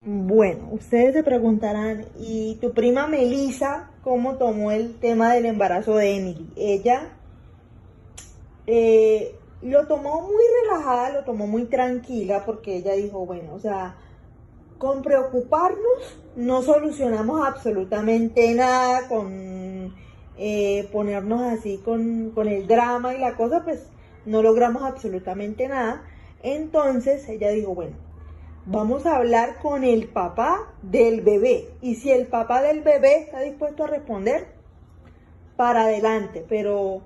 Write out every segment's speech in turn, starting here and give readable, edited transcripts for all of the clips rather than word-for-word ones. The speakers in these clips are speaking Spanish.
Bueno, ustedes se preguntarán, ¿y tu prima Melissa cómo tomó el tema del embarazo de Emily? Ella lo tomó muy relajada, lo tomó muy tranquila porque ella dijo, bueno, o sea, con preocuparnos no solucionamos absolutamente nada, con ponernos así con el drama y la cosa, pues no logramos absolutamente nada. Entonces ella dijo, bueno, vamos a hablar con el papá del bebé. Y si el papá del bebé está dispuesto a responder, para adelante. Pero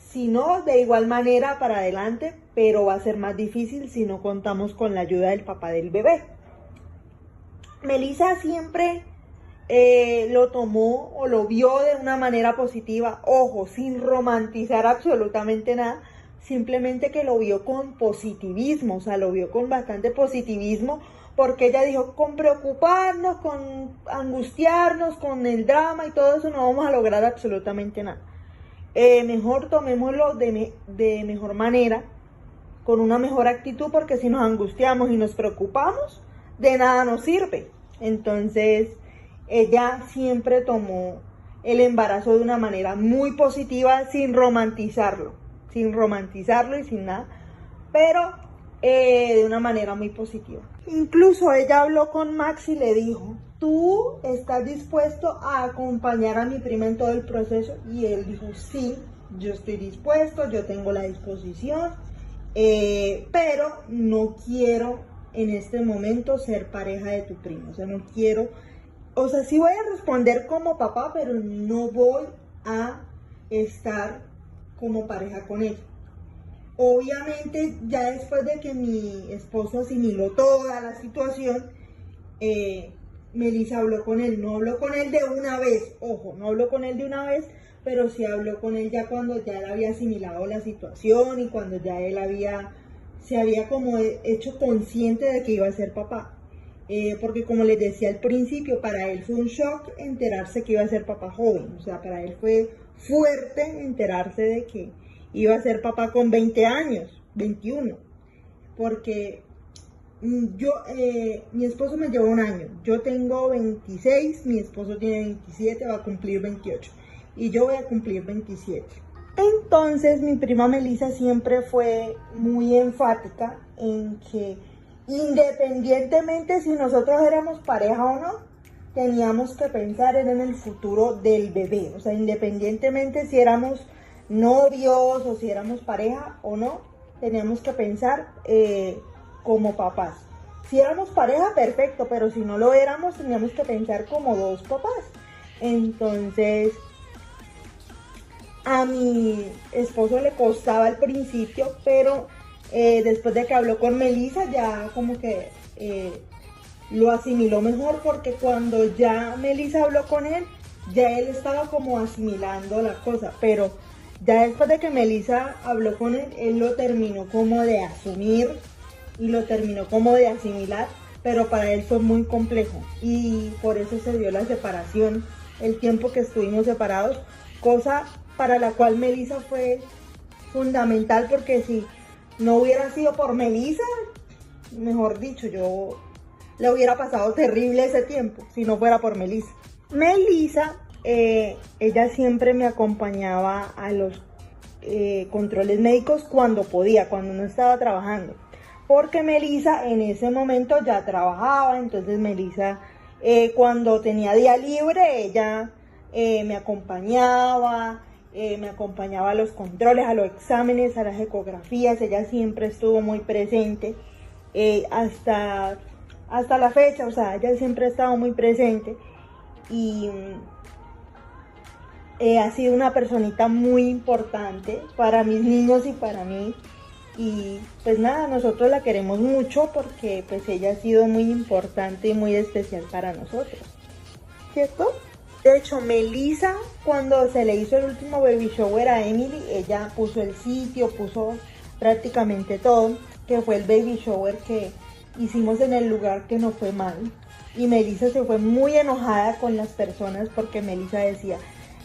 si no, de igual manera, para adelante. Pero va a ser más difícil si no contamos con la ayuda del papá del bebé. Melissa siempre lo tomó o lo vio de una manera positiva, ojo, sin romantizar absolutamente nada, simplemente que lo vio con positivismo, o sea, lo vio con bastante positivismo, porque ella dijo, con preocuparnos, con angustiarnos, con el drama y todo eso, no vamos a lograr absolutamente nada. Mejor tomémoslo de mejor manera, con una mejor actitud, porque si nos angustiamos y nos preocupamos, de nada nos sirve. Entonces, ella siempre tomó el embarazo de una manera muy positiva, sin romantizarlo y sin nada, pero de una manera muy positiva. Incluso ella habló con Max y le dijo, ¿tú estás dispuesto a acompañar a mi prima en todo el proceso? Y él dijo, sí, yo estoy dispuesto, yo tengo la disposición, pero no quiero en este momento ser pareja de tu primo, o sea, no quiero, o sea, sí voy a responder como papá, pero no voy a estar como pareja con él. Obviamente, ya después de que mi esposo asimiló toda la situación, Melissa habló con él, no habló con él de una vez, ojo, no habló con él de una vez, pero sí habló con él ya cuando ya él había asimilado la situación y cuando ya él se había como hecho consciente de que iba a ser papá. Porque como les decía al principio, para él fue un shock enterarse que iba a ser papá joven, o sea, para él fue fuerte enterarse de que iba a ser papá con 20 años, 21, porque mi esposo me lleva un año, yo tengo 26, mi esposo tiene 27, va a cumplir 28 y yo voy a cumplir 27. Entonces mi prima Melissa siempre fue muy enfática en que independientemente si nosotros éramos pareja o no, teníamos que pensar en el futuro del bebé, o sea, independientemente si éramos novios o si éramos pareja o no, teníamos que pensar como papás. Si éramos pareja, perfecto, pero si no lo éramos, teníamos que pensar como dos papás. Entonces, a mi esposo le costaba al principio, pero después de que habló con Melissa, ya como que lo asimiló mejor, porque cuando ya Melissa habló con él, ya él estaba como asimilando la cosa, pero ya después de que Melissa habló con él, él lo terminó como de asumir y lo terminó como de asimilar, pero para él fue muy complejo y por eso se dio la separación, el tiempo que estuvimos separados, cosa para la cual Melissa fue fundamental, porque si no hubiera sido por Melissa, mejor dicho, yo le hubiera pasado terrible ese tiempo si no fuera por Melissa. Melissa, ella siempre me acompañaba a los controles médicos cuando podía, cuando no estaba trabajando, porque Melissa en ese momento ya trabajaba. Entonces Melissa, cuando tenía día libre, ella me acompañaba a los controles, a los exámenes, a las ecografías. Ella siempre estuvo muy presente hasta la fecha, o sea, ella siempre ha estado muy presente y ha sido una personita muy importante para mis niños y para mí. Y pues nada, nosotros la queremos mucho porque pues ella ha sido muy importante y muy especial para nosotros, ¿cierto? De hecho, Melissa, cuando se le hizo el último baby shower a Emily, ella puso el sitio, puso prácticamente todo, que fue el baby shower que hicimos en el lugar que no fue mal. Y Melissa se fue muy enojada con las personas porque Melissa decía,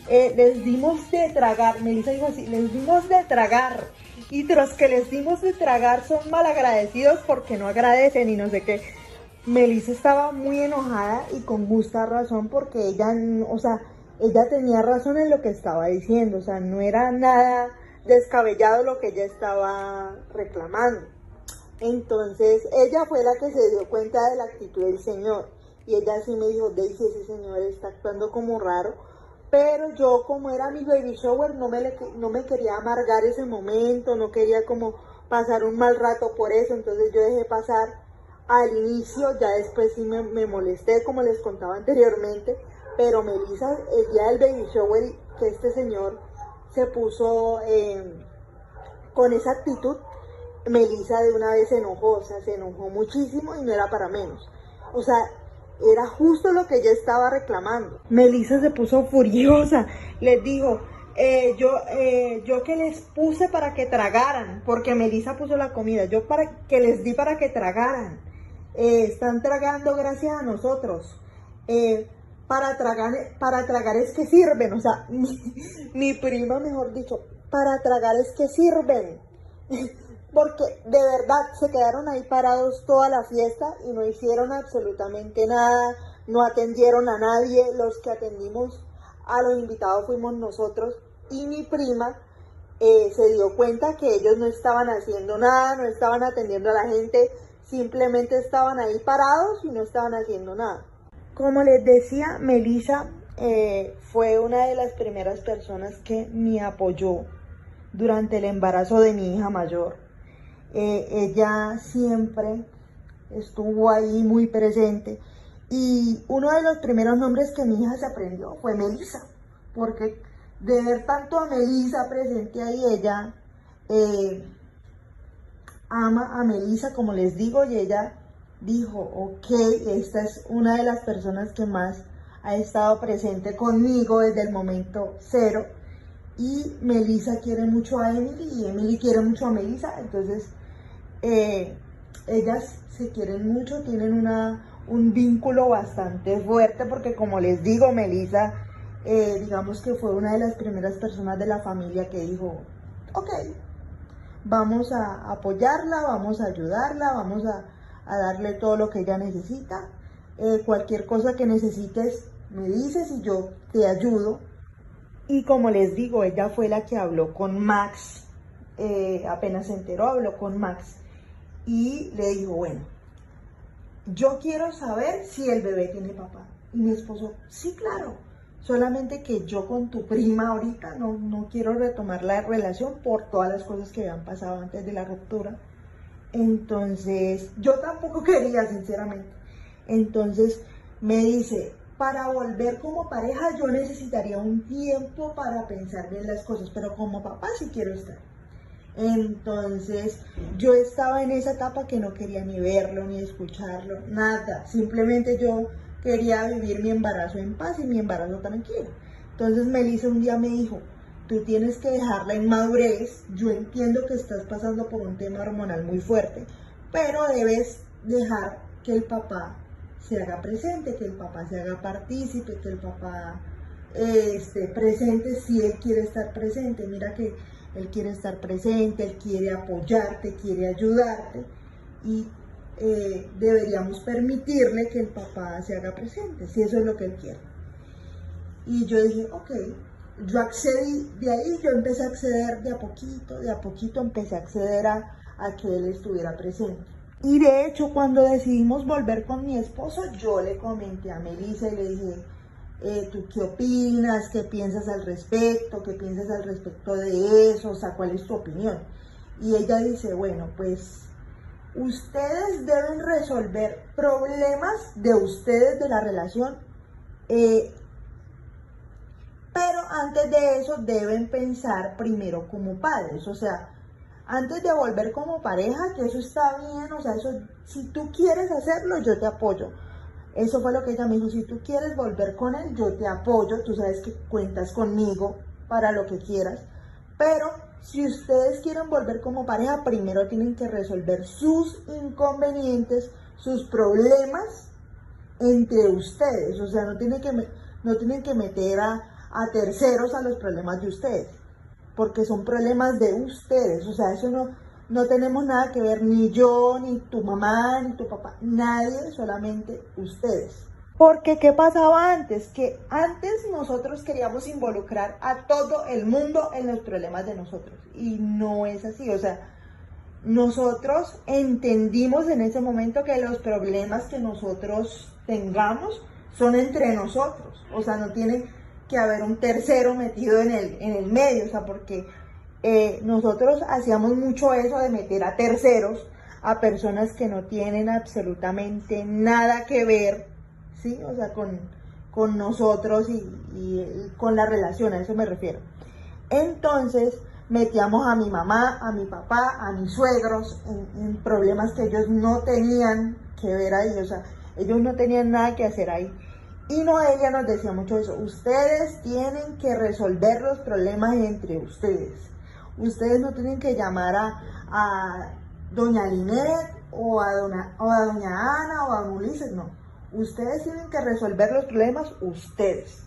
les dimos de tragar, Melissa dijo así, les dimos de tragar, y los que les dimos de tragar son malagradecidos porque no agradecen y no sé qué. Melissa estaba muy enojada y con justa razón porque ella, o sea, ella tenía razón en lo que estaba diciendo, o sea, no era nada descabellado lo que ella estaba reclamando. Entonces, ella fue la que se dio cuenta de la actitud del señor y ella sí me dijo, Daisy, ese señor está actuando como raro, pero yo como era mi baby shower no me quería amargar ese momento, no quería como pasar un mal rato por eso, entonces yo dejé pasar al inicio, ya después sí me molesté como les contaba anteriormente, pero Melissa, el día del baby shower que este señor se puso con esa actitud, Melissa de una vez se enojó, o sea, se enojó muchísimo y no era para menos. O sea, era justo lo que ella estaba reclamando. Melissa se puso furiosa, les dijo, yo que les puse para que tragaran, porque Melissa puso la comida, yo para que les di para que tragaran. Están tragando gracias a nosotros. Para tragar es que sirven, o sea, mi prima, mejor dicho, para tragar es que sirven. Porque de verdad se quedaron ahí parados toda la fiesta y no hicieron absolutamente nada, no atendieron a nadie, los que atendimos a los invitados fuimos nosotros y mi prima se dio cuenta que ellos no estaban haciendo nada, no estaban atendiendo a la gente, simplemente estaban ahí parados y no estaban haciendo nada. Como les decía, Melissa fue una de las primeras personas que me apoyó durante el embarazo de mi hija mayor. Ella siempre estuvo ahí muy presente y uno de los primeros nombres que mi hija se aprendió fue Melissa, porque de ver tanto a Melissa presente ahí, ella ama a Melissa, como les digo, y ella dijo, ok, esta es una de las personas que más ha estado presente conmigo desde el momento cero, y Melissa quiere mucho a Emily y Emily quiere mucho a Melissa, entonces ellas se quieren mucho, tienen un vínculo bastante fuerte porque como les digo, Melissa, digamos que fue una de las primeras personas de la familia que dijo, ok, vamos a apoyarla, vamos a ayudarla, vamos a darle todo lo que ella necesita. Cualquier cosa que necesites me dices y yo te ayudo. Y como les digo, ella fue la que habló con Max, apenas se enteró, habló con Max y le dijo, bueno, yo quiero saber si el bebé tiene papá. Y mi esposo, sí, claro, solamente que yo con tu prima ahorita no quiero retomar la relación por todas las cosas que habían pasado antes de la ruptura. Entonces, yo tampoco quería, sinceramente. Entonces, me dice, para volver como pareja yo necesitaría un tiempo para pensar bien las cosas, pero como papá sí quiero estar. Entonces yo estaba en esa etapa que no quería ni verlo, ni escucharlo, nada. Simplemente yo quería vivir mi embarazo en paz y mi embarazo tranquilo. Entonces Melissa un día me dijo, tú tienes que dejar la inmadurez, yo entiendo que estás pasando por un tema hormonal muy fuerte, pero debes dejar que el papá se haga presente, que el papá se haga partícipe, que el papá esté presente si él quiere estar presente. Mira que él quiere estar presente, él quiere apoyarte, quiere ayudarte y deberíamos permitirle que el papá se haga presente, si eso es lo que él quiere. Y yo dije, ok, yo accedí, de ahí yo empecé a acceder de a poquito empecé a acceder a que él estuviera presente. Y de hecho, cuando decidimos volver con mi esposo, yo le comenté a Melissa y le dije, ¿tú qué opinas? ¿Qué piensas al respecto? ¿Qué piensas al respecto de eso? O sea, ¿cuál es tu opinión? Y ella dice, bueno, pues ustedes deben resolver problemas de ustedes, de la relación, pero antes de eso deben pensar primero como padres, o sea, antes de volver como pareja, que eso está bien, o sea, eso, si tú quieres hacerlo, yo te apoyo. Eso fue lo que ella me dijo, si tú quieres volver con él, yo te apoyo, tú sabes que cuentas conmigo para lo que quieras, pero si ustedes quieren volver como pareja, primero tienen que resolver sus inconvenientes, sus problemas entre ustedes, o sea, no tienen que meter a terceros a los problemas de ustedes, porque son problemas de ustedes, o sea, eso No tenemos nada que ver, ni yo, ni tu mamá, ni tu papá, nadie, solamente ustedes. Porque ¿qué pasaba antes? Que antes nosotros queríamos involucrar a todo el mundo en los problemas de nosotros. Y no es así, o sea, nosotros entendimos en ese momento que los problemas que nosotros tengamos son entre nosotros. O sea, no tiene que haber un tercero metido en el medio, o sea, porque nosotros hacíamos mucho eso de meter a terceros, a personas que no tienen absolutamente nada que ver, ¿sí? O sea, con nosotros y con la relación, a eso me refiero. Entonces, metíamos a mi mamá, a mi papá, a mis suegros en problemas que ellos no tenían que ver ahí, o sea, ellos no tenían nada que hacer ahí. Y Noelia nos decía mucho eso, ustedes tienen que resolver los problemas entre ustedes. Ustedes no tienen que llamar a doña Linet o a doña Ana o a Ulises, no. Ustedes tienen que resolver los problemas ustedes.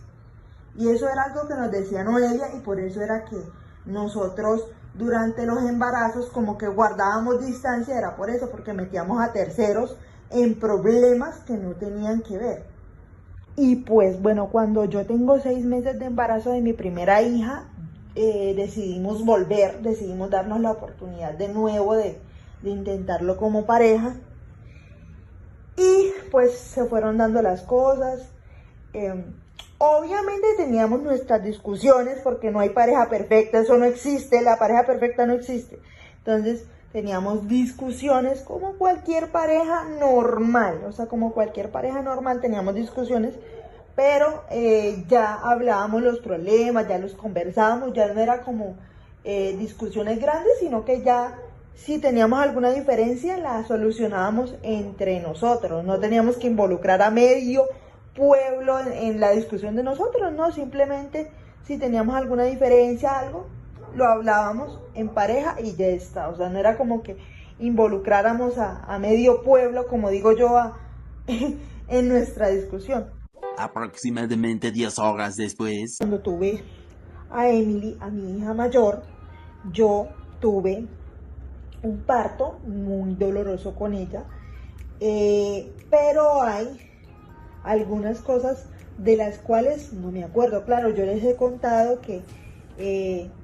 Y eso era algo que nos decía Noelia y por eso era que nosotros durante los embarazos como que guardábamos distancia, era por eso, porque metíamos a terceros en problemas que no tenían que ver. Y pues bueno, cuando yo tengo 6 meses de embarazo de mi primera hija, decidimos volver, decidimos darnos la oportunidad de nuevo de intentarlo como pareja. Y pues se fueron dando las cosas. Obviamente teníamos nuestras discusiones porque no hay pareja perfecta, eso no existe, la pareja perfecta no existe. Entonces teníamos discusiones como cualquier pareja normal, o sea, como cualquier pareja normal teníamos discusiones, pero ya hablábamos los problemas, ya los conversábamos, ya no era como discusiones grandes, sino que ya si teníamos alguna diferencia la solucionábamos entre nosotros, no teníamos que involucrar a medio pueblo en la discusión de nosotros, no, simplemente si teníamos alguna diferencia, algo, lo hablábamos en pareja y ya está, o sea, no era como que involucráramos a medio pueblo, como digo yo, en nuestra discusión. Aproximadamente 10 horas después. Cuando tuve a Emily, a mi hija mayor, yo tuve un parto muy doloroso con ella, pero hay algunas cosas de las cuales no me acuerdo. Claro, yo les he contado que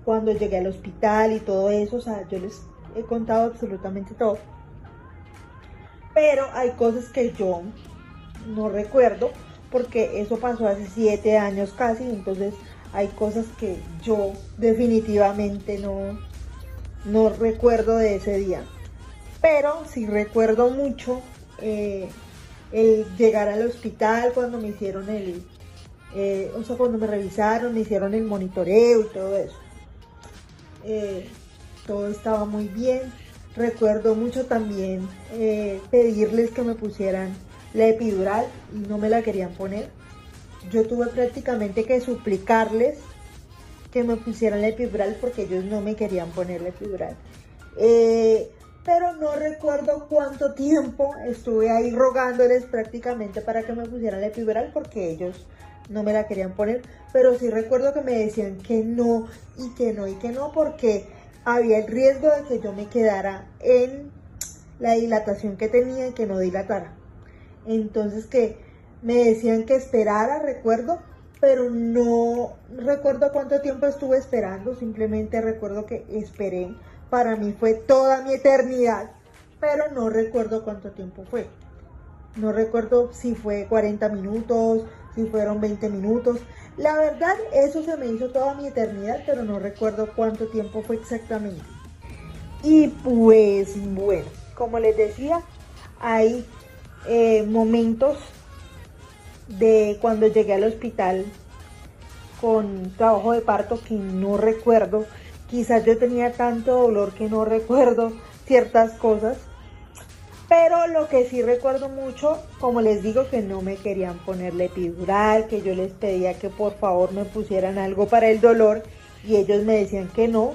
cuando llegué al hospital y todo eso, o sea, yo les he contado absolutamente todo. Pero hay cosas que yo no recuerdo porque eso pasó hace 7 años casi, entonces hay cosas que yo definitivamente no recuerdo de ese día. Pero sí recuerdo mucho el llegar al hospital cuando me hicieron o sea, cuando me revisaron, me hicieron el monitoreo y todo eso. Todo estaba muy bien. Recuerdo mucho también pedirles que me pusieran la epidural y no me la querían poner. Yo tuve prácticamente que suplicarles que me pusieran la epidural porque ellos no me querían poner la epidural. Pero no recuerdo cuánto tiempo estuve ahí rogándoles prácticamente para que me pusieran la epidural porque ellos no me la querían poner, pero sí recuerdo que me decían que no y que no y que no porque había el riesgo de que yo me quedara en la dilatación que tenía y que no dilatara. Entonces que me decían que esperara, recuerdo, pero no recuerdo cuánto tiempo estuve esperando, simplemente recuerdo que esperé. Para mí fue toda mi eternidad, pero no recuerdo cuánto tiempo fue. No recuerdo si fue 40 minutos, si fueron 20 minutos. La verdad, eso se me hizo toda mi eternidad, pero no recuerdo cuánto tiempo fue exactamente. Y pues bueno, como les decía, hay momentos de cuando llegué al hospital con trabajo de parto que no recuerdo. Quizás yo tenía tanto dolor que no recuerdo ciertas cosas, pero lo que sí recuerdo mucho, como les digo, que no me querían poner la epidural, que yo les pedía que por favor me pusieran algo para el dolor y ellos me decían que no,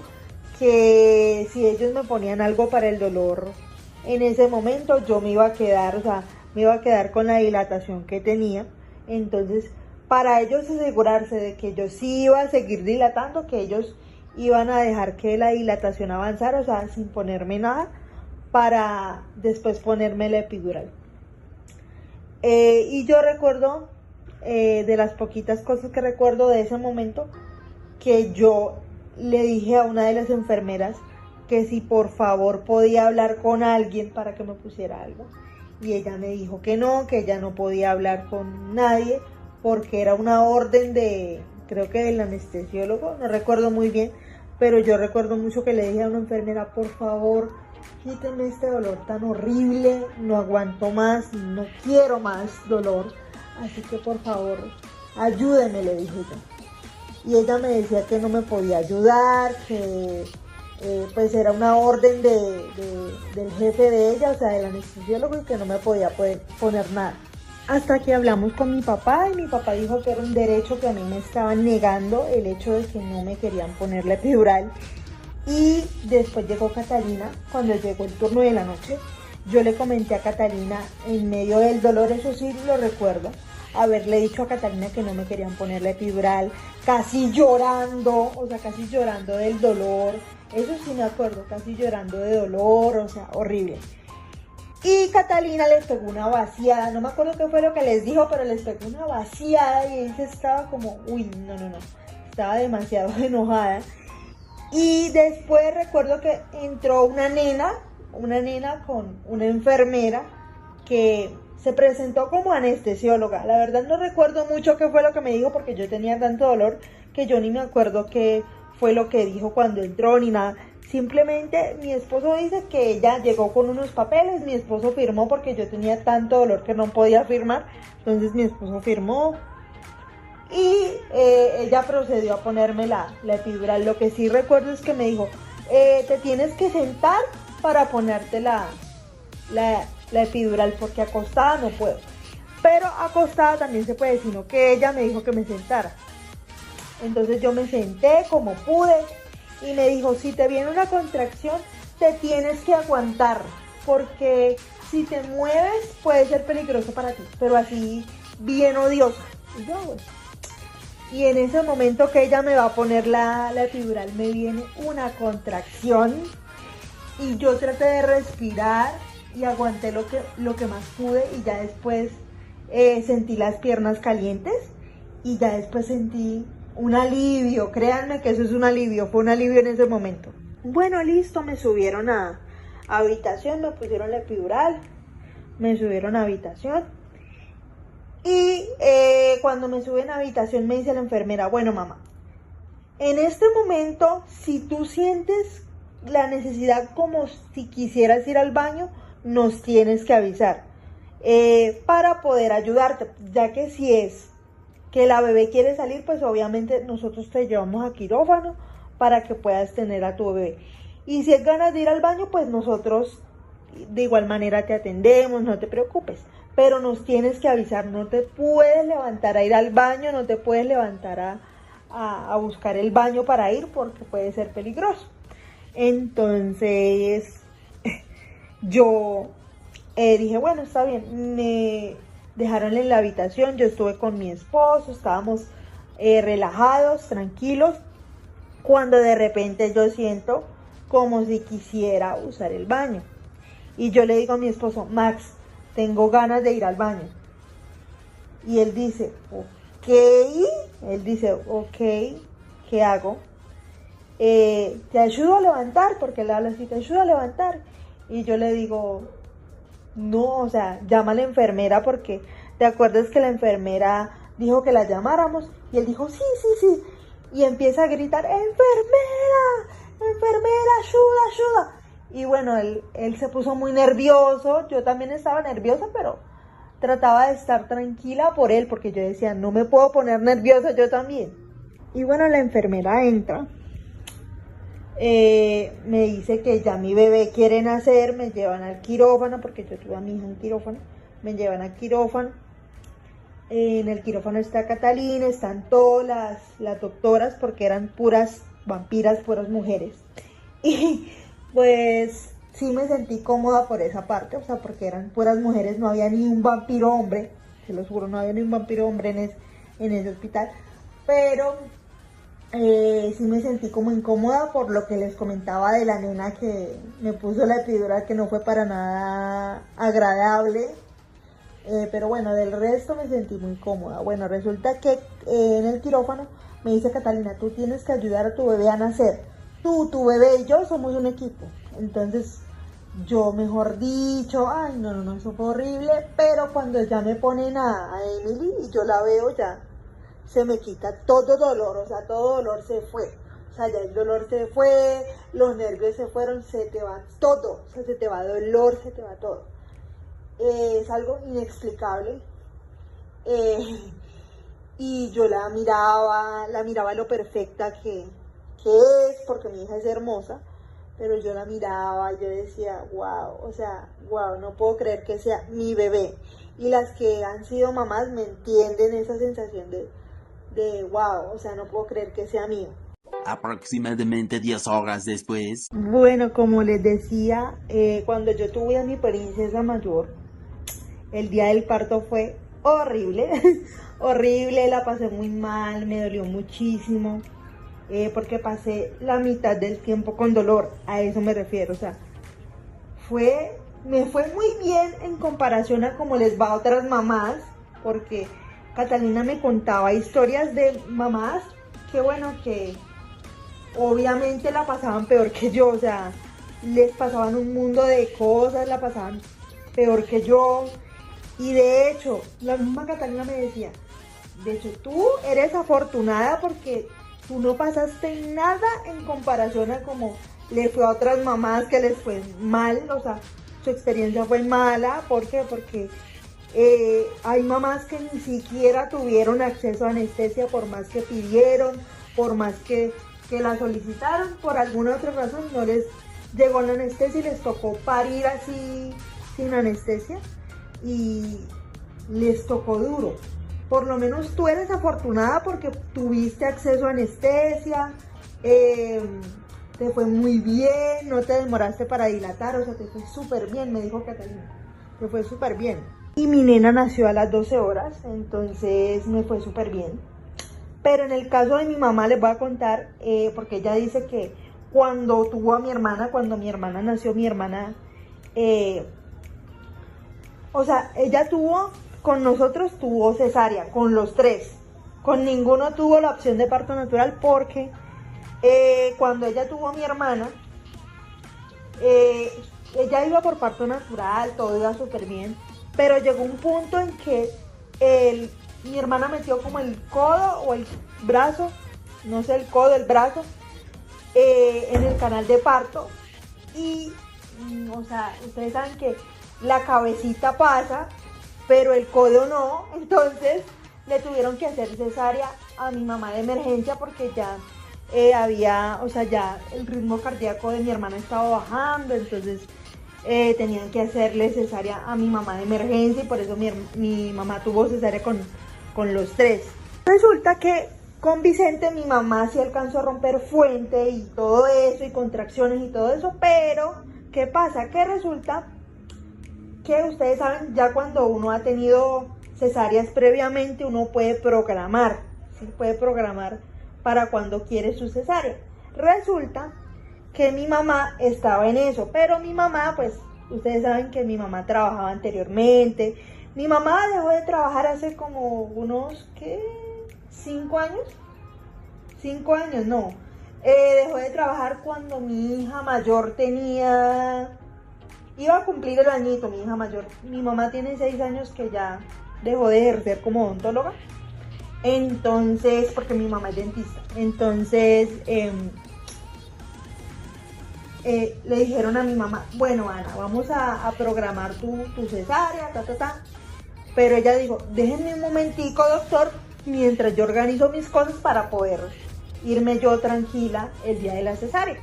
que si ellos me ponían algo para el dolor en ese momento yo me iba a quedar, o sea, me iba a quedar con la dilatación que tenía. Entonces, para ellos asegurarse de que yo sí iba a seguir dilatando, que ellos iban a dejar que la dilatación avanzara, o sea, sin ponerme nada, para después ponerme la epidural. Y yo recuerdo, de las poquitas cosas que recuerdo de ese momento, que yo le dije a una de las enfermeras que si por favor podía hablar con alguien para que me pusiera algo. Y ella me dijo que no, que ella no podía hablar con nadie porque era una orden de, creo que del anestesiólogo, no recuerdo muy bien, pero yo recuerdo mucho que le dije a una enfermera, por favor, quíteme este dolor tan horrible, no aguanto más, no quiero más dolor, así que por favor, ayúdeme, le dije yo. Y ella me decía que no me podía ayudar, que pues era una orden del jefe de ella, o sea, del anestesiólogo, y que no me podía poner nada. Hasta que hablamos con mi papá y mi papá dijo que era un derecho, que a mí me estaban negando el hecho de que no me querían poner la epidural. Y después llegó Catalina, cuando llegó el turno de la noche, yo le comenté a Catalina en medio del dolor, eso sí lo recuerdo, haberle dicho a Catalina que no me querían poner la epidural, casi llorando, o sea, casi llorando del dolor, eso sí me acuerdo, casi llorando de dolor, o sea, horrible. Y Catalina les pegó una vaciada, no me acuerdo qué fue lo que les dijo, pero les pegó una vaciada y ella estaba como, uy, no, estaba demasiado enojada. Y después recuerdo que entró una nena con una enfermera que se presentó como anestesióloga. La verdad no recuerdo mucho qué fue lo que me dijo porque yo tenía tanto dolor que yo ni me acuerdo qué fue lo que dijo cuando entró ni nada. Simplemente mi esposo dice que ella llegó con unos papeles, mi esposo firmó porque yo tenía tanto dolor que no podía firmar, entonces mi esposo firmó y ella procedió a ponerme la epidural. Lo que sí recuerdo es que me dijo, te tienes que sentar para ponerte la epidural porque acostada no puedo, pero acostada también se puede, sino que ella me dijo que me sentara. Entonces yo me senté como pude y me dijo, si te viene una contracción, te tienes que aguantar, porque si te mueves puede ser peligroso para ti, pero así bien odiosa. Y yo, bueno. Y en ese momento que ella me va a poner la epidural, me viene una contracción y yo traté de respirar y aguanté lo que más pude, y ya después sentí las piernas calientes y ya después sentí un alivio. Créanme que eso es un alivio, fue un alivio en ese momento. Bueno, listo, me subieron a habitación, me pusieron la epidural, me subieron a habitación y cuando me suben a habitación me dice la enfermera, bueno mamá, en este momento si tú sientes la necesidad como si quisieras ir al baño, nos tienes que avisar para poder ayudarte, ya que si es que la bebé quiere salir, pues obviamente nosotros te llevamos a quirófano para que puedas tener a tu bebé. Y si es ganas de ir al baño, pues nosotros de igual manera te atendemos, no te preocupes. Pero nos tienes que avisar, no te puedes levantar a ir al baño, no te puedes levantar a buscar el baño para ir porque puede ser peligroso. Entonces yo dije, bueno, está bien, me dejaron en la habitación, yo estuve con mi esposo, estábamos relajados, tranquilos, cuando de repente yo siento como si quisiera usar el baño. Y yo le digo a mi esposo, Max, tengo ganas de ir al baño. Y él dice, ok, ¿qué hago? Te ayudo a levantar, porque él habla así, te ayudo a levantar. Y yo le digo, no, o sea, llama a la enfermera, porque te acuerdas que la enfermera dijo que la llamáramos, y él dijo, sí, y empieza a gritar, enfermera, ayuda. Y bueno, él se puso muy nervioso, yo también estaba nerviosa, pero trataba de estar tranquila por él, porque yo decía, no me puedo poner nerviosa yo también. Y bueno, la enfermera entra, me dice que ya mi bebé quiere nacer, me llevan al quirófano, porque yo tuve a mi hija en quirófano, me llevan al quirófano. En el quirófano está Catalina, están todas las doctoras, porque eran puras vampiras, puras mujeres. Y pues sí me sentí cómoda por esa parte, o sea, porque eran puras mujeres, no había ni un vampiro hombre, se los juro, no había ni un vampiro hombre en ese hospital. Pero Sí me sentí como incómoda por lo que les comentaba de la nena que me puso la epidural, que no fue para nada agradable. Pero bueno, del resto me sentí muy cómoda. Bueno, resulta que en el quirófano me dice Catalina, tú tienes que ayudar a tu bebé a nacer. Tú, tu bebé y yo somos un equipo. Entonces yo, mejor dicho, ay, no, eso fue horrible. Pero cuando ya me ponen a Emily y yo la veo, ya se me quita todo dolor, o sea, todo dolor se fue. O sea, ya el dolor se fue, los nervios se fueron, se te va todo. O sea, se te va dolor, se te va todo. Es algo inexplicable. Eh, y yo la miraba lo perfecta que es, porque mi hija es hermosa, pero yo la miraba y yo decía, wow, o sea, wow, no puedo creer que sea mi bebé. Y las que han sido mamás me entienden esa sensación de wow, o sea, no puedo creer que sea mío. Aproximadamente 10 horas después. Bueno, como les decía, cuando yo tuve a mi princesa mayor, el día del parto fue horrible, horrible, la pasé muy mal, me dolió muchísimo, porque pasé la mitad del tiempo con dolor, a eso me refiero, o sea, me fue muy bien en comparación a cómo les va a otras mamás, porque Catalina me contaba historias de mamás que bueno, que obviamente la pasaban peor que yo, o sea, les pasaban un mundo de cosas, la pasaban peor que yo. Y de hecho, la misma Catalina me decía, de hecho tú eres afortunada porque tú no pasaste nada en comparación a como le fue a otras mamás que les fue mal, o sea, su experiencia fue mala. ¿Por qué? Porque hay mamás que ni siquiera tuvieron acceso a anestesia por más que pidieron, por más que la solicitaron, por alguna otra razón no les llegó la anestesia y les tocó parir así sin anestesia. Y les tocó duro. Por lo menos tú eres afortunada porque tuviste acceso a anestesia, te fue muy bien, no te demoraste para dilatar, o sea, te fue súper bien, me dijo Catalina, te fue súper bien. Y mi nena nació a las 12 horas, entonces me fue súper bien. Pero en el caso de mi mamá les voy a contar, porque ella dice que cuando tuvo a mi hermana, cuando mi hermana nació, mi hermana... o sea, ella con nosotros tuvo cesárea, con los tres. Con ninguno tuvo la opción de parto natural porque cuando ella tuvo a mi hermana, ella iba por parto natural, todo iba súper bien. Pero llegó un punto en que mi hermana metió como el codo o el brazo, no sé, el codo, el brazo, en el canal de parto. Y, o sea, ustedes saben que la cabecita pasa, pero el codo no, entonces le tuvieron que hacer cesárea a mi mamá de emergencia porque ya o sea, ya el ritmo cardíaco de mi hermana estaba bajando, entonces tenían que hacerle cesárea a mi mamá de emergencia y por eso mi mamá tuvo cesárea con los tres. Resulta que con Vicente mi mamá sí alcanzó a romper fuente y todo eso, y contracciones y todo eso, pero ¿qué pasa? Que resulta que ustedes saben, ya cuando uno ha tenido cesáreas previamente, uno puede programar, ¿sí? Puede programar para cuando quiere su cesárea. Resulta que mi mamá estaba en eso, pero mi mamá, pues, ustedes saben que mi mamá trabajaba anteriormente. Mi mamá dejó de trabajar hace como unos, ¿qué? 5 años. 5 años, no. Dejó de trabajar cuando mi hija mayor iba a cumplir el añito, mi hija mayor. Mi mamá tiene 6 años que ya dejó de ejercer como odontóloga. Entonces, porque mi mamá es dentista. Entonces, le dijeron a mi mamá, bueno, Ana, vamos a programar tu cesárea, Pero ella dijo, déjenme un momentico, doctor, mientras yo organizo mis cosas para poder irme yo tranquila el día de la cesárea.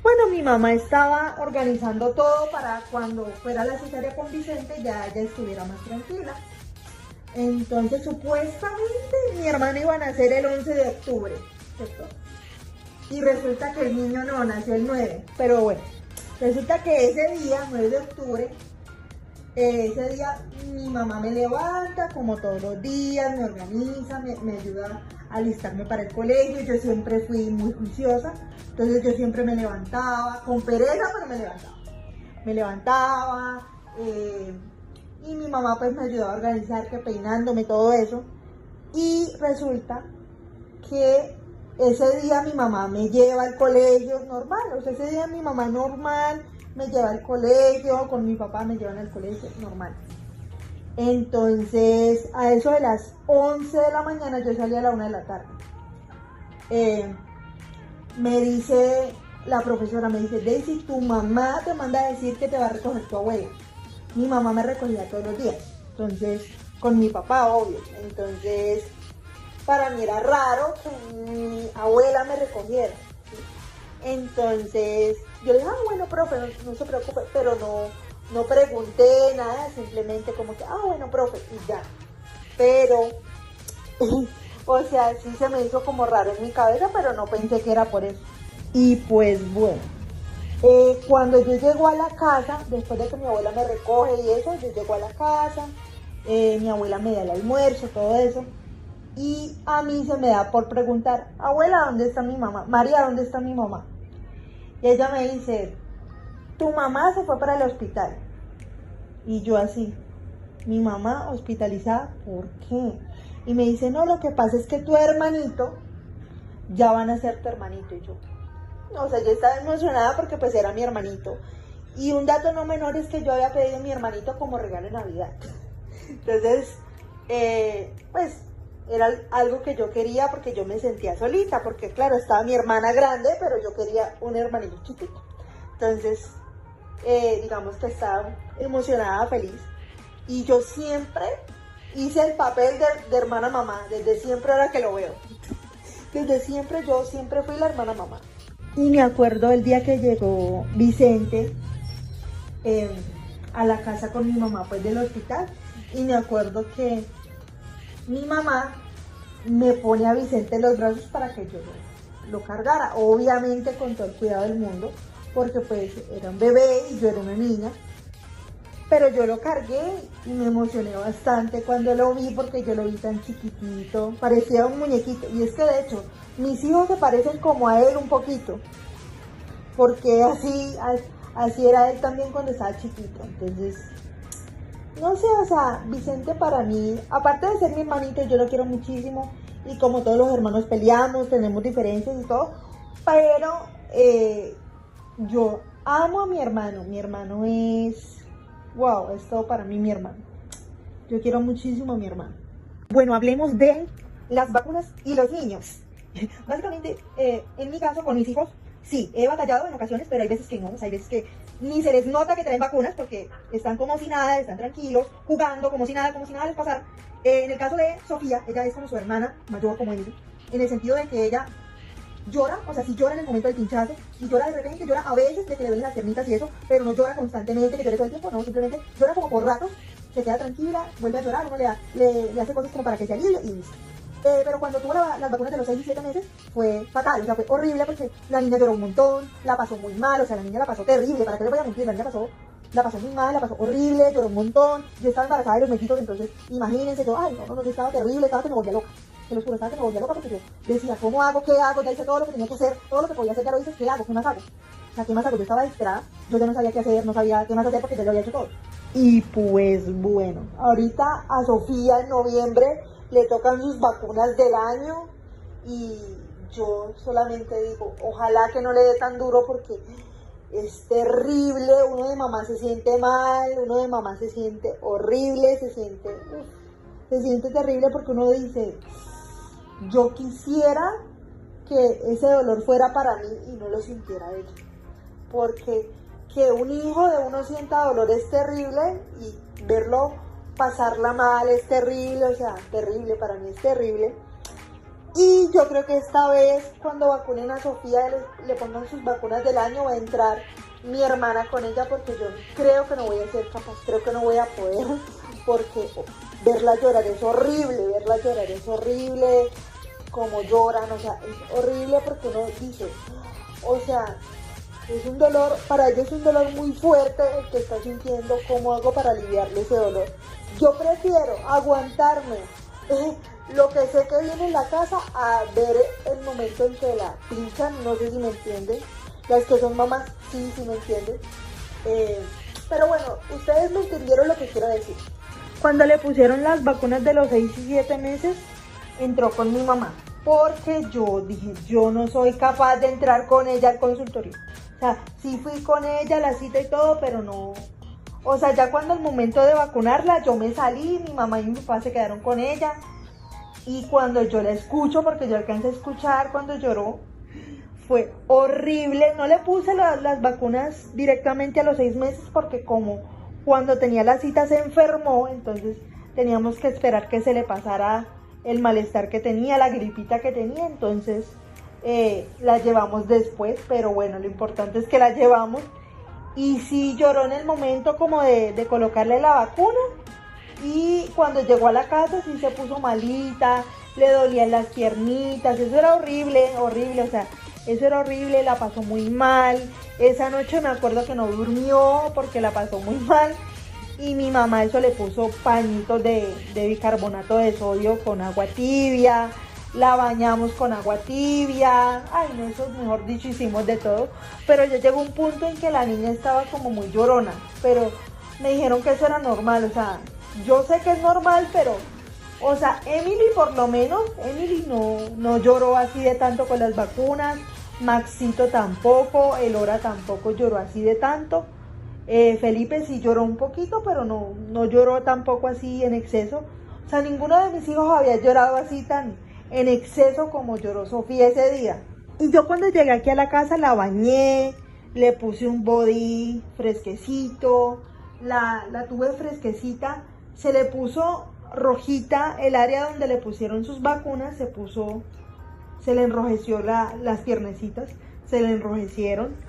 Bueno, mi mamá estaba organizando todo para cuando fuera la cesárea con Vicente ya ella estuviera más tranquila. Entonces, supuestamente mi hermana iba a nacer el 11 de octubre, ¿cierto? Y resulta que el niño no nació el 9, pero bueno, resulta que ese día, 9 de octubre, Ese día mi mamá me levanta como todos los días, me organiza, me ayuda a alistarme para el colegio. Yo siempre fui muy juiciosa, entonces yo siempre me levantaba, con pereza, pero me levantaba. Me levantaba y mi mamá pues me ayudaba a organizar, que peinándome, todo eso. Y resulta que ese día mi mamá me lleva al colegio normal, o sea, ese día mi mamá normal me lleva al colegio, con mi papá me llevan al colegio normal. Entonces, a eso de las 11 de la mañana, yo salí a la 1 de la tarde. Me dice la profesora, me dice, Daisy, tu mamá te manda a decir que te va a recoger tu abuela. Mi mamá me recogía todos los días, entonces, con mi papá, obvio. Entonces, para mí era raro que mi abuela me recogiera, ¿sí? Entonces yo le dije, bueno, profe, no se preocupe, pero no pregunté nada, simplemente como que, bueno, profe, y ya. Pero, o sea, sí se me hizo como raro en mi cabeza, pero no pensé que era por eso. Y pues bueno, cuando yo llego a la casa, después de que mi abuela me recoge y eso, yo llego a la casa, mi abuela me da el almuerzo, todo eso. Y a mí se me da por preguntar, abuela, ¿dónde está mi mamá? María, ¿dónde está mi mamá? Y ella me dice, tu mamá se fue para el hospital. Y yo así, mi mamá hospitalizada, ¿por qué? Y me dice, no, lo que pasa es que tu hermanito, ya van a ser tu hermanito. Y yo, o sea, yo estaba emocionada porque pues era mi hermanito. Y un dato no menor es que yo había pedido a mi hermanito como regalo de Navidad. Entonces, pues era algo que yo quería porque yo me sentía solita, porque claro, estaba mi hermana grande, pero yo quería un hermanito chiquito. Entonces, digamos que estaba emocionada, feliz. Y yo siempre hice el papel de hermana mamá, desde siempre, ahora que lo veo. Desde siempre, yo siempre fui la hermana mamá. Y me acuerdo el día que llegó Vicente a la casa con mi mamá, pues del hospital. Y me acuerdo que mi mamá me pone a Vicente en los brazos para que yo lo cargara, obviamente con todo el cuidado del mundo, porque pues era un bebé y yo era una niña, pero yo lo cargué y me emocioné bastante cuando lo vi, porque yo lo vi tan chiquitito, parecía un muñequito. Y es que de hecho mis hijos se parecen como a él un poquito, porque así era él también cuando estaba chiquito. Entonces, no sé, o sea, Vicente para mí, aparte de ser mi hermanito, yo lo quiero muchísimo, y como todos los hermanos peleamos, tenemos diferencias y todo, pero yo amo a mi hermano es, wow, es todo para mí mi hermano, yo quiero muchísimo a mi hermano. Bueno, hablemos de las vacunas y los niños. Básicamente, en mi caso, con mis hijos, sí, he batallado en ocasiones, pero hay veces que no, o sea, hay veces que ni se les nota que traen vacunas porque están como si nada, están tranquilos, jugando como si nada les pasara. En el caso de Sofía, ella es como su hermana mayor, como Emily, en el sentido de que ella llora, o sea, sí llora en el momento del pinchazo, y llora de repente, llora a veces de que le duelen las piernitas y eso, pero no llora constantemente, que llore todo el tiempo, no, simplemente llora como por ratos, se queda tranquila, vuelve a llorar, uno le hace cosas como para que se alivie y listo. Pero cuando tuvo las vacunas de los 6 y 7 meses fue fatal, o sea, fue horrible porque la niña lloró un montón, la pasó muy mal, o sea, la niña la pasó terrible, para qué le voy a mentir, la niña la pasó muy mal, la pasó horrible, lloró un montón. Yo estaba embarazada de los mellitos, entonces imagínense, yo, yo estaba terrible, estaba que me volvía loca. Se los juro, estaba que me volvía loca porque yo decía, ¿cómo hago? ¿Qué hago? Ya hice todo lo que tenía que hacer, todo lo que podía hacer ya lo hice, ¿qué hago? ¿Qué más hago? O sea, ¿qué más hago? Yo estaba desesperada, yo ya no sabía qué hacer, no sabía qué más hacer porque ya lo había hecho todo. Y pues bueno, ahorita a Sofía en noviembre le tocan sus vacunas del año y yo solamente digo, ojalá que no le dé tan duro porque es terrible, uno de mamá se siente mal, uno de mamá se siente horrible, se siente terrible porque uno dice, yo quisiera que ese dolor fuera para mí y no lo sintiera ella, porque que un hijo de uno sienta dolor es terrible y verlo pasarla mal es terrible, o sea, terrible, para mí es terrible. Y yo creo que esta vez cuando vacunen a Sofía, le pongan sus vacunas del año, va a entrar mi hermana con ella porque yo creo que no voy a ser capaz, creo que no voy a poder, porque verla llorar es horrible, como lloran, o sea, es horrible porque uno dice, o sea, Es un dolor, para ella es un dolor muy fuerte el que está sintiendo. ¿Cómo hago para aliviarle ese dolor? Yo prefiero aguantarme lo que sé que viene en la casa a ver el momento en que la pinchan. No sé si me entienden. Las que son mamás, sí me entienden. Pero bueno, ustedes me entendieron lo que quiero decir. Cuando le pusieron las vacunas de los 6 y 7 meses, entró con mi mamá. Porque yo dije, yo no soy capaz de entrar con ella al consultorio. O sea, sí fui con ella a la cita y todo, pero no. O sea, ya cuando el momento de vacunarla, yo me salí, mi mamá y mi papá se quedaron con ella. Y cuando yo la escucho, porque yo alcancé a escuchar cuando lloró, fue horrible. No le puse las vacunas directamente a los 6 meses porque como cuando tenía la cita se enfermó, entonces teníamos que esperar que se le pasara el malestar que tenía, la gripita que tenía, entonces la llevamos después, pero bueno, lo importante es que la llevamos. Y sí lloró en el momento como de colocarle la vacuna, y cuando llegó a la casa sí se puso malita, le dolían las piernitas, eso era horrible, horrible, o sea, eso era horrible, la pasó muy mal. Esa noche me acuerdo que no durmió porque la pasó muy mal. Y mi mamá eso le puso pañitos de bicarbonato de sodio con agua tibia, la bañamos con agua tibia, ay no, eso mejor dicho hicimos de todo, pero ya llegó un punto en que la niña estaba como muy llorona, pero me dijeron que eso era normal, o sea, yo sé que es normal, pero, o sea, Emily por lo menos, Emily no lloró así de tanto con las vacunas, Maxito tampoco, Elora tampoco lloró así de tanto. Felipe sí lloró un poquito, pero no lloró tampoco así en exceso. O sea, ninguno de mis hijos había llorado así tan en exceso como lloró Sofía ese día. Y yo cuando llegué aquí a la casa la bañé, le puse un body fresquecito, la tuve fresquecita, se le puso rojita el área donde le pusieron sus vacunas, se le enrojeció las piernecitas, se le enrojecieron.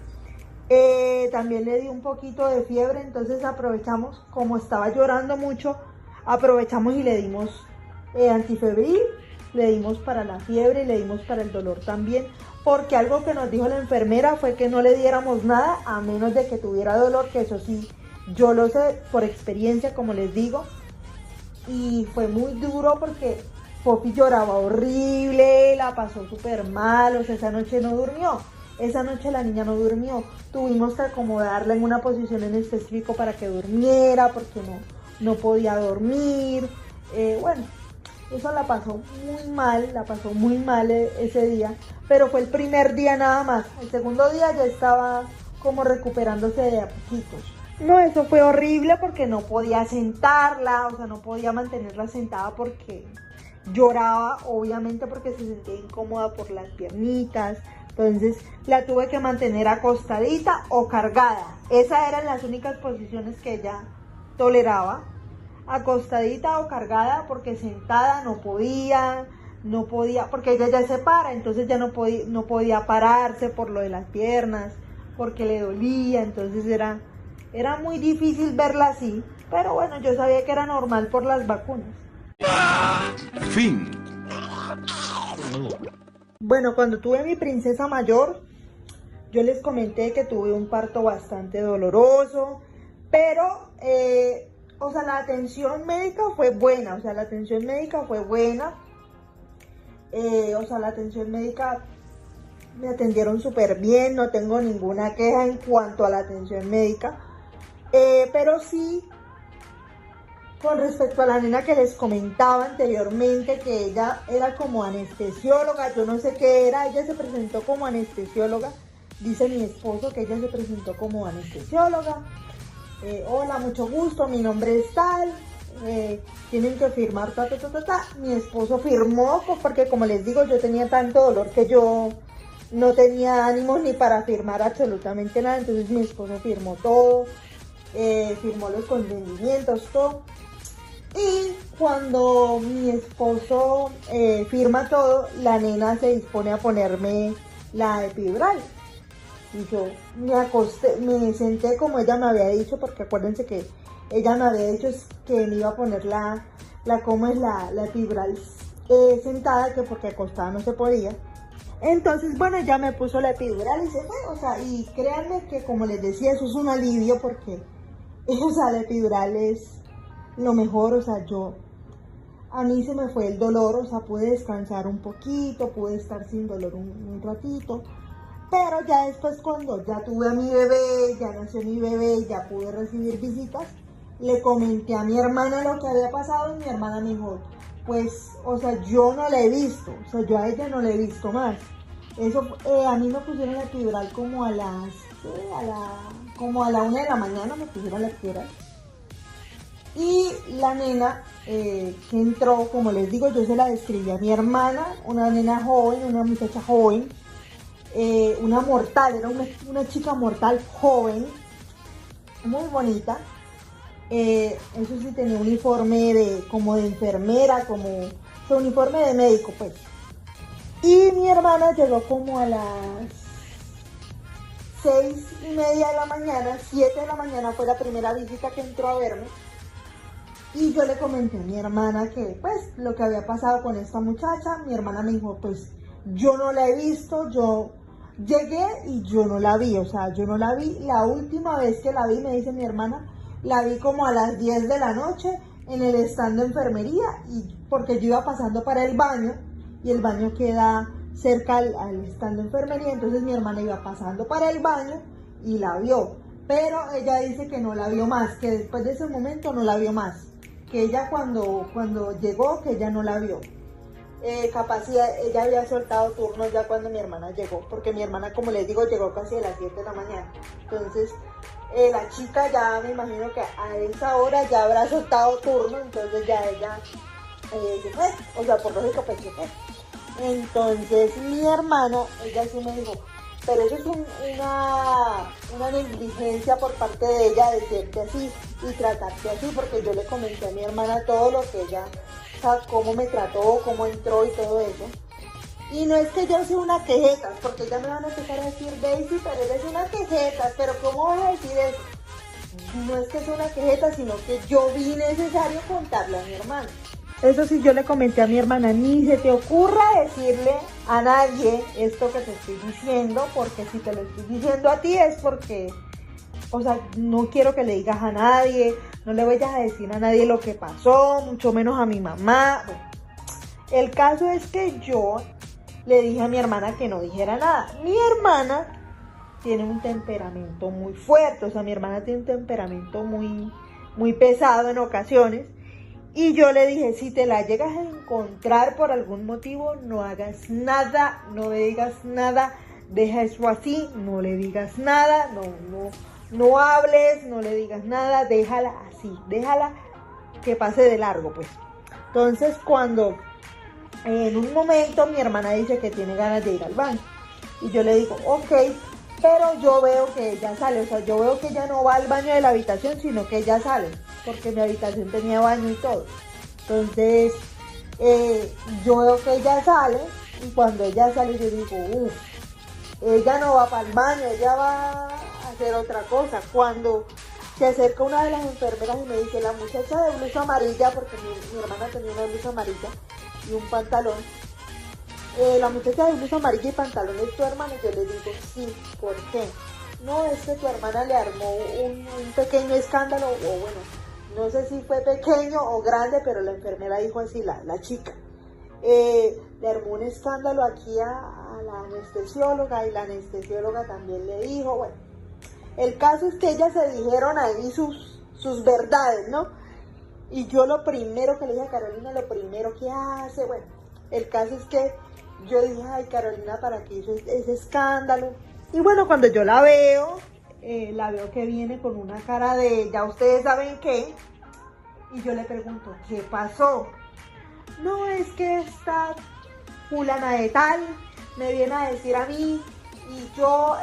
También le di un poquito de fiebre, entonces aprovechamos, como estaba llorando mucho, aprovechamos y le dimos antifebril, le dimos para la fiebre y le dimos para el dolor también, porque algo que nos dijo la enfermera fue que no le diéramos nada a menos de que tuviera dolor, que eso sí, yo lo sé por experiencia, como les digo, y fue muy duro porque Poppy lloraba horrible, la pasó súper mal, o sea, esa noche no durmió. Esa noche la niña no durmió, tuvimos que acomodarla en una posición en específico para que durmiera, porque no podía dormir. Bueno, eso la pasó muy mal ese día, pero fue el primer día nada más. El segundo día ya estaba como recuperándose de a poquitos. No, eso fue horrible porque no podía sentarla, o sea, no podía mantenerla sentada porque lloraba, obviamente porque se sentía incómoda por las piernitas. Entonces la tuve que mantener acostadita o cargada. Esas eran las únicas posiciones que ella toleraba. Acostadita o cargada, porque sentada no podía, porque ella ya se para, entonces ya no podía pararse por lo de las piernas, porque le dolía, entonces era muy difícil verla así. Pero bueno, yo sabía que era normal por las vacunas. Fin. Bueno, cuando tuve a mi princesa mayor, yo les comenté que tuve un parto bastante doloroso, pero, o sea, la atención médica fue buena, o sea, la atención médica me atendieron súper bien, no tengo ninguna queja en cuanto a la atención médica, pero sí, con respecto a la nena que les comentaba anteriormente, que ella era como anestesióloga, yo no sé qué era, ella se presentó como anestesióloga, dice mi esposo que ella se presentó como anestesióloga. Hola, mucho gusto, mi nombre es tal, tienen que firmar, Mi esposo firmó, pues porque como les digo, yo tenía tanto dolor que yo no tenía ánimos ni para firmar absolutamente nada, entonces mi esposo firmó todo, firmó los consentimientos, todo. Y cuando mi esposo firma todo, la nena se dispone a ponerme la epidural. Y yo me acosté, me senté como ella me había dicho, porque acuérdense que ella me había dicho que me iba a poner la epidural sentada, que porque acostada no se podía. Entonces, bueno, ya me puso la epidural y se fue, o sea, y créanme que como les decía, eso es un alivio porque, o sea, la epidural es lo mejor, o sea, a mí se me fue el dolor, o sea, pude descansar un poquito, pude estar sin dolor un ratito, pero ya después cuando ya tuve a mi bebé, ya nació mi bebé, ya pude recibir visitas, le comenté a mi hermana lo que había pasado y mi hermana me dijo, pues, o sea, yo no la he visto, o sea, yo a ella no la he visto más. Eso, a mí me pusieron la epidural como como a la 1 de la mañana me pusieron la epidural. Y la nena que entró, como les digo, yo se la describí a mi hermana, una nena joven, una muchacha joven, una mortal, era una chica mortal joven, muy bonita. Eso sí tenía uniforme como de enfermera, o sea, uniforme de médico, pues. Y mi hermana llegó como a las 6:30 de la mañana, 7 de la mañana fue la primera visita que entró a verme. Y yo le comenté a mi hermana que, pues, lo que había pasado con esta muchacha. Mi hermana me dijo, pues, yo no la he visto, yo llegué y yo no la vi, o sea, yo no la vi. La última vez que la vi, me dice mi hermana, la vi como a las 10 de la noche en el stand de enfermería, y porque yo iba pasando para el baño, y el baño queda cerca al stand de enfermería, entonces mi hermana iba pasando para el baño y la vio. Pero ella dice que no la vio más, que después de ese momento no la vio más. Que ella cuando llegó, que ella no la vio. Capaz ella había soltado turnos ya cuando mi hermana llegó, porque mi hermana, como les digo, llegó casi a las 7 de la mañana. Entonces, la chica ya me imagino que a esa hora ya habrá soltado turno, entonces ya ella se fue, o sea, por lógica pues se fue. Entonces mi hermana, ella sí me dijo, pero eso es una negligencia por parte de ella decirte así y tratarte así, porque yo le comenté a mi hermana todo lo que ella, o sea, cómo me trató, cómo entró y todo eso. Y no es que yo sea una quejeta, porque ya me van a empezar a decir, Daisy, pero eres una quejeta, pero ¿cómo vas a decir eso? No es que sea una quejeta, sino que yo vi necesario contarle a mi hermana. Eso sí, yo le comenté a mi hermana, ni se te ocurra decirle a nadie esto que te estoy diciendo, porque si te lo estoy diciendo a ti es porque, o sea, no quiero que le digas a nadie, no le vayas a decir a nadie lo que pasó, mucho menos a mi mamá. Bueno, el caso es que yo le dije a mi hermana que no dijera nada. Mi hermana tiene un temperamento muy fuerte, o sea, mi hermana tiene un temperamento muy pesado en ocasiones. Y yo le dije, si te la llegas a encontrar por algún motivo, no hagas nada, no le digas nada, deja eso así, no le digas nada, no hables, no le digas nada, déjala así, déjala que pase de largo, pues. Entonces, cuando en un momento mi hermana dice que tiene ganas de ir al baño, y yo le digo, ok, pero yo veo que ella sale, o sea, yo veo que ella no va al baño de la habitación, sino que ella sale, porque mi habitación tenía baño y todo. Entonces, yo veo que ella sale, y cuando ella sale yo digo, ella no va para el baño, ella va a hacer otra cosa. Cuando se acerca una de las enfermeras y me dice, la muchacha de blusa amarilla, porque mi hermana tenía una blusa amarilla y un pantalón, la muchacha de blusa amarilla y pantalón es tu hermana. Yo le digo, sí, ¿por qué? No, es que tu hermana le armó un pequeño escándalo, o bueno, no sé si fue pequeño o grande, pero la enfermera dijo así, la chica. Le armó un escándalo aquí a la anestesióloga, y la anestesióloga también le dijo, bueno, el caso es que ellas se dijeron ahí sus verdades, ¿no? Y yo lo primero que le dije a Carolina, lo primero que hace, bueno, el caso es que yo dije, ay Carolina, ¿para qué hizo ese escándalo? Y bueno, cuando yo la veo que viene con una cara de, ya ustedes saben qué, y yo le pregunto, ¿qué pasó? No, es que esta fulana de tal me viene a decir a mí, y yo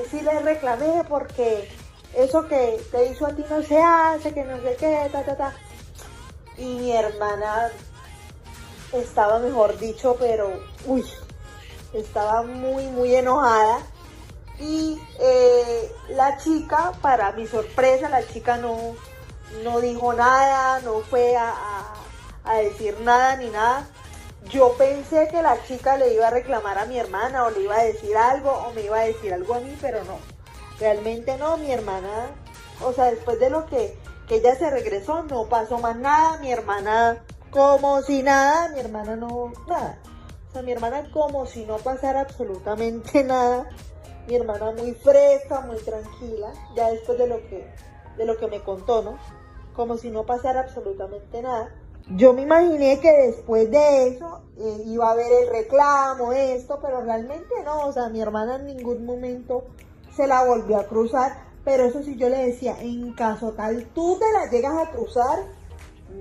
sí le reclamé porque eso que te hizo a ti no se hace, que no sé qué, Y mi hermana estaba, mejor dicho, pero, estaba muy enojada. Y la chica, para mi sorpresa, la chica no dijo nada, no fue a decir nada ni nada. Yo pensé que la chica le iba a reclamar a mi hermana o le iba a decir algo o me iba a decir algo a mí, pero no. Realmente no, mi hermana, o sea, después de lo que ella se regresó, no pasó más nada. Mi hermana como si nada, mi hermana no, nada. O sea, mi hermana como si no pasara absolutamente nada. Mi hermana muy fresca, muy tranquila, ya después de lo que me contó, ¿no? Como si no pasara absolutamente nada. Yo me imaginé que después de eso iba a haber el reclamo, esto, pero realmente no, o sea, mi hermana en ningún momento se la volvió a cruzar, pero eso sí yo le decía, en caso tal tú te la llegas a cruzar,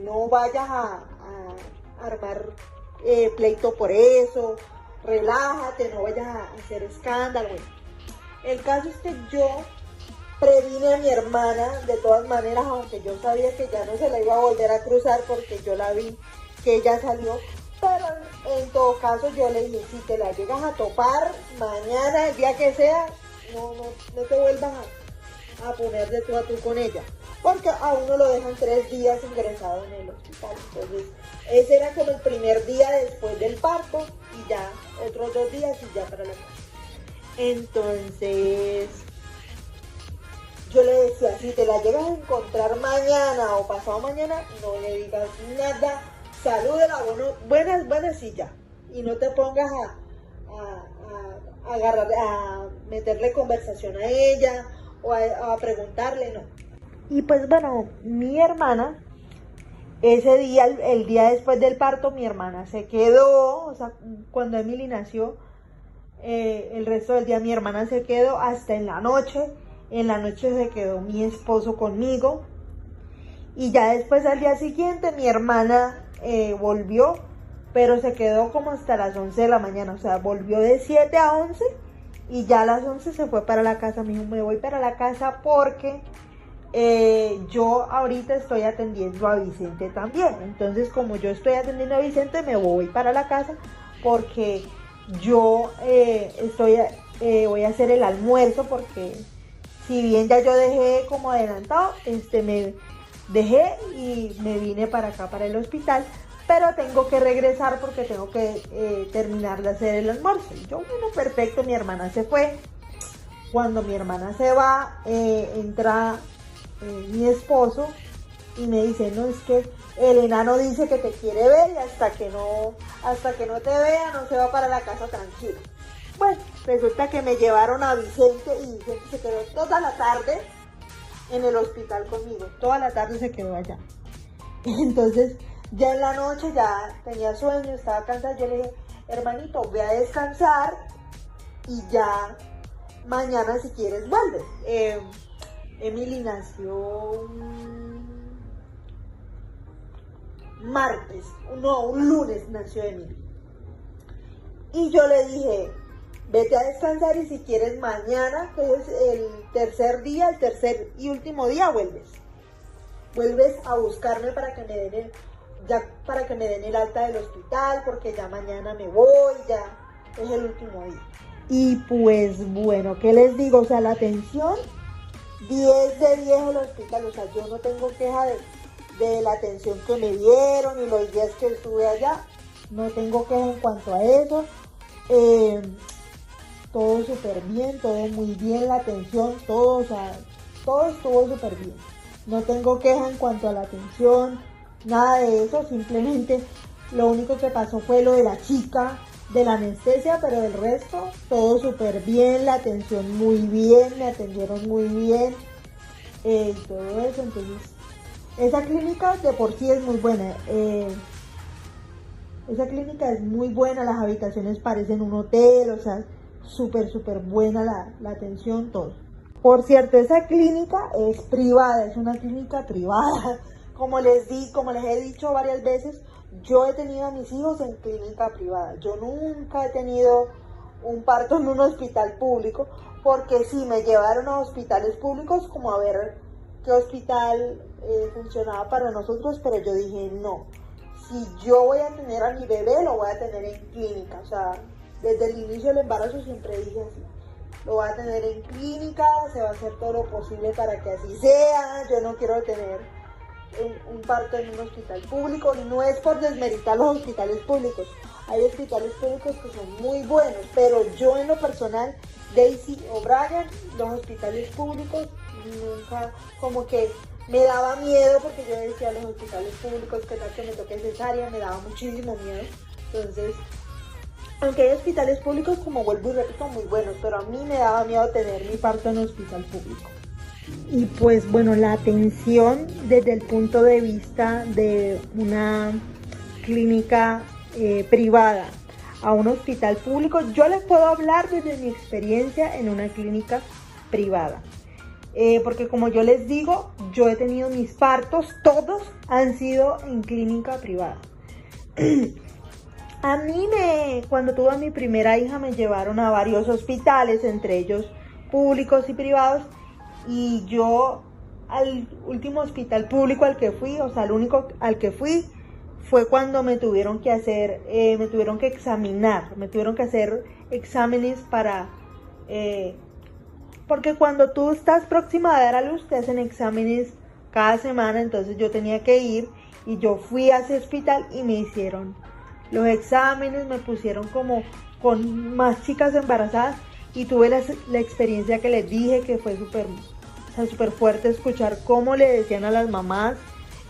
no vayas a armar pleito por eso, relájate, no vayas a hacer escándalo. Bueno, el caso es que yo previne a mi hermana de todas maneras, aunque yo sabía que ya no se la iba a volver a cruzar porque yo la vi que ella salió, pero en todo caso yo le dije, si te la llegas a topar mañana, el día que sea, no te vuelvas a poner de tú a tú con ella, porque a uno lo dejan 3 días ingresado en el hospital. Entonces ese era como el primer día después del parto y ya otros 2 días y ya para la casa. Entonces yo le decía, si te la llegas a encontrar mañana o pasado mañana, no le digas nada, salúdela, buenas y ya. Y no te pongas a agarrar, a meterle conversación a ella o a preguntarle, no. Y pues bueno, mi hermana, ese día, el día después del parto, mi hermana se quedó, o sea, cuando Emily nació, el resto del día mi hermana se quedó hasta en la noche. En la noche se quedó mi esposo conmigo y ya después al día siguiente mi hermana volvió, pero se quedó como hasta las 11 de la mañana, o sea, volvió de 7 a 11 y ya a las 11 se fue para la casa. Me dijo, me voy para la casa porque yo ahorita estoy atendiendo a Vicente también. Entonces, como yo estoy atendiendo a Vicente, me voy para la casa porque yo voy a hacer el almuerzo porque si bien ya yo dejé como adelantado, me dejé y me vine para acá, para el hospital, pero tengo que regresar porque tengo que terminar de hacer el almuerzo. Y yo, bueno, perfecto, mi hermana se fue. Cuando mi hermana se va, entra mi esposo y me dice, no, es que el enano dice que te quiere ver y hasta que no te vea no se va para la casa tranquilo. Bueno, resulta que me llevaron a Vicente y Vicente se quedó toda la tarde en el hospital conmigo. Toda la tarde se quedó allá. Entonces, ya en la noche ya tenía sueño, estaba cansada. Yo le dije, hermanito, ve a descansar y ya mañana si quieres vuelves. Emily nació un lunes nació Emily. Y yo le dije, vete a descansar y si quieres mañana, que es el tercer y último día, vuelves a buscarme para que me den el alta del hospital, porque ya mañana me voy, ya es el último día. Y pues bueno, ¿qué les digo? O sea, la atención 10 de 10 el hospital, o sea, yo no tengo queja de la atención que me dieron y los días que estuve allá, no tengo queja en cuanto a eso. Todo súper bien, todo muy bien, la atención, todo, o sea, todo estuvo súper bien. No tengo queja en cuanto a la atención, nada de eso, simplemente lo único que pasó fue lo de la chica, de la anestesia, pero el resto, todo súper bien, la atención muy bien, me atendieron muy bien, y todo eso. Entonces, esa clínica de por sí es muy buena. Esa clínica es muy buena, las habitaciones parecen un hotel, o sea, súper buena la atención, todo. Por cierto, esa clínica es privada, es una clínica privada. Como les he dicho varias veces, yo he tenido a mis hijos en clínica privada. Yo nunca he tenido un parto en un hospital público, porque sí me llevaron a hospitales públicos como a ver qué hospital funcionaba para nosotros, pero yo dije no. Si yo voy a tener a mi bebé, lo voy a tener en clínica. O sea, desde el inicio del embarazo siempre dije así. Lo voy a tener en clínica, se va a hacer todo lo posible para que así sea. Yo no quiero tener un parto en un hospital público, y no es por desmeritar los hospitales públicos. Hay hospitales públicos que son muy buenos, pero yo en lo personal, Daisy O'Brien, los hospitales públicos, nunca, como que me daba miedo, porque yo decía, los hospitales públicos, que tal que me toque cesárea, me daba muchísimo miedo. Entonces, aunque hay hospitales públicos, como vuelvo y repito, muy buenos, pero a mí me daba miedo tener mi parto en un hospital público. Y pues bueno, la atención desde el punto de vista de una clínica privada a un hospital público, yo les puedo hablar desde mi experiencia en una clínica privada. Porque como yo les digo, yo he tenido mis partos, todos han sido en clínica privada. A mí cuando tuve a mi primera hija me llevaron a varios hospitales, entre ellos públicos y privados, y yo al último hospital público al que fui, o sea, el único al que fui, fue cuando me tuvieron que hacer, me tuvieron que examinar, me tuvieron que hacer exámenes para, porque cuando tú estás próxima a dar a luz te hacen exámenes cada semana, entonces yo tenía que ir y yo fui a ese hospital y me hicieron los exámenes, me pusieron como con más chicas embarazadas y tuve la experiencia que les dije, que fue súper fuerte escuchar cómo le decían a las mamás.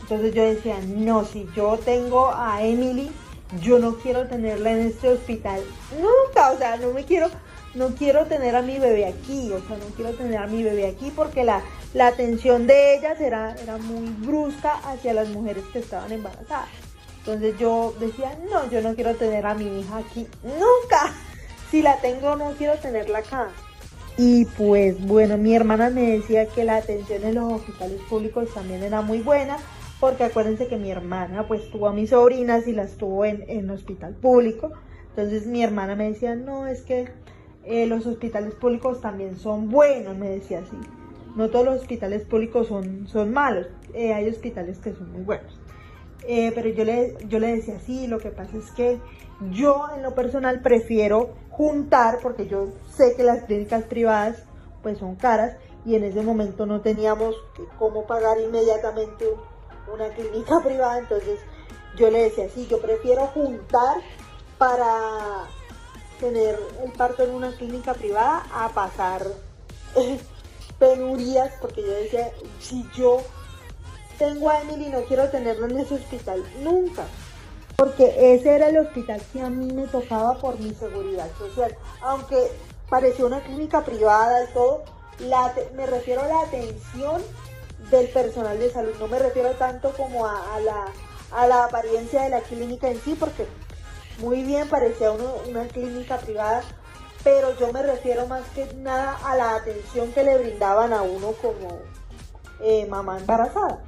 Entonces yo decía, no, si yo tengo a Emily, yo no quiero tenerla en este hospital nunca, o sea, no quiero tener a mi bebé aquí, o sea, no quiero tener a mi bebé aquí, porque la atención de ellas era muy brusca hacia las mujeres que estaban embarazadas. Entonces yo decía, no, yo no quiero tener a mi hija aquí nunca, si la tengo no quiero tenerla acá. Y pues bueno, mi hermana me decía que la atención en los hospitales públicos también era muy buena, porque acuérdense que mi hermana pues tuvo a mis sobrinas y las tuvo en hospital público. Entonces mi hermana me decía, no, es que los hospitales públicos también son buenos, me decía así. No todos los hospitales públicos son malos, hay hospitales que son muy buenos. Pero yo le decía, sí, lo que pasa es que yo en lo personal prefiero juntar, porque yo sé que las clínicas privadas pues son caras, y en ese momento no teníamos cómo pagar inmediatamente una clínica privada. Entonces yo le decía, sí, yo prefiero juntar para tener el parto en una clínica privada a pasar penurias, porque yo decía, si yo tengo a Emily, no quiero tenerlo en ese hospital nunca, porque ese era el hospital que a mí me tocaba por mi seguridad social. Aunque parecía una clínica privada y todo, me refiero a la atención del personal de salud, no me refiero tanto como a la apariencia de la clínica en sí, porque muy bien parecía una clínica privada, pero yo me refiero más que nada a la atención que le brindaban a uno como mamá embarazada.